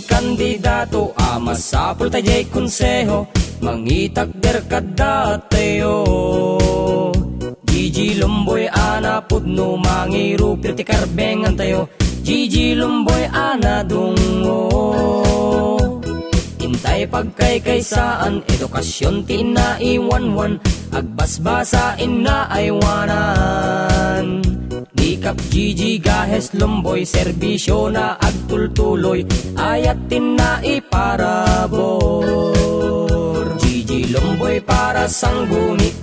kandidato, masapul tajay konseho, mangitak der kadatayo. Gigi Lumboy ana pudno, mangiru pirti karbengan tayo. Gigi Lumboy ana dungo, intay pagkaykaysaan, edukasyon ti na iwanwan, agbasbasa ina aywanan. Nikap Gigi Gahes Lumboy, serbisyo na agtultuloy, ayat tin na iparabor. Gigi Lumboy para sanggunian,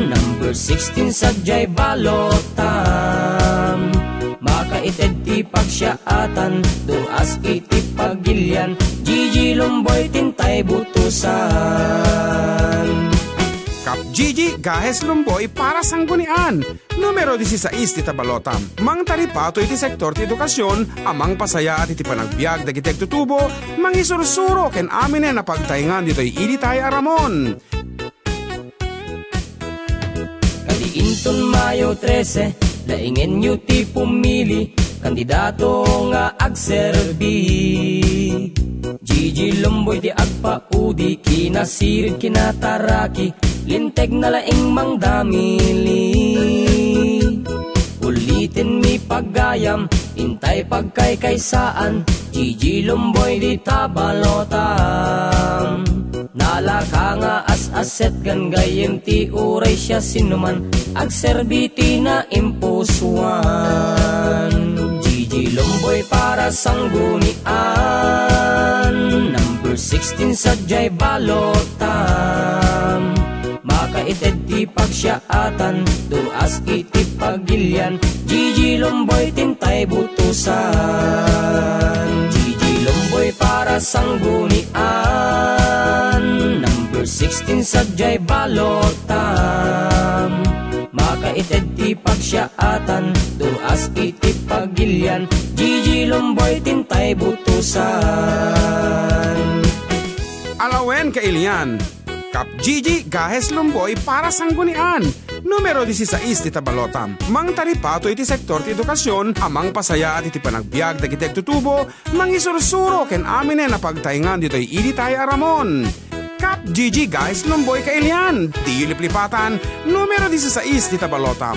number 16 sadyay balotam. Makaited ti pagsyatan, duas iti pagilyan, Gigi Lumboy tintay butusan. Kap Gigi Gahes Lumboy para sanggunian, numero 16 ti tabalotam. Mang taripato iti sektor ti edukasyon, amang pasaya at iti panagbiag dagiti agtutubo, mang isursuro ken amine na pagtaingan dito'y idi tayo aramon. Kadiinton Mayo 13, laingen nyo ti pumili, kandidato nga agserbi. Gigi Lumboy di agpaudi, kinasirid kinataraki, linteg na laing mangdamili. Ulitin mi paggayam, intay pagkaykaysaan, Gigi Lumboy di tabalotam. Nalaka nga as-aset gan gayem ti uray siya sinuman, agserbiti na impusuan. Gigi Lumboy para sanggunian, number 16 sadyay balotam. Makaited ti pagsyatan, duas iti pagilyan, Gigi Lumboy tintay butusan. Gigi Lumboy para sanggunian, number 16 sadyay balotam. Makaited ti pagsyatan, duas iti pagilyan, Gigi Lumboy tintay butusan. Alawen kailian, Kap Gigi Gahes Lumboy para sanggunian, numero 16 ti tabalotam. Mang taripato iti sektor ti edukasyon, amang pasaya at iti panagbiag dagiti agtutubo, mang isursuro ken amine na pagtaingan dito'y idi tayo aramon. Kap Gigi Gahes Lumboy kailian, di liplipatan, numero 16 ti tabalotam.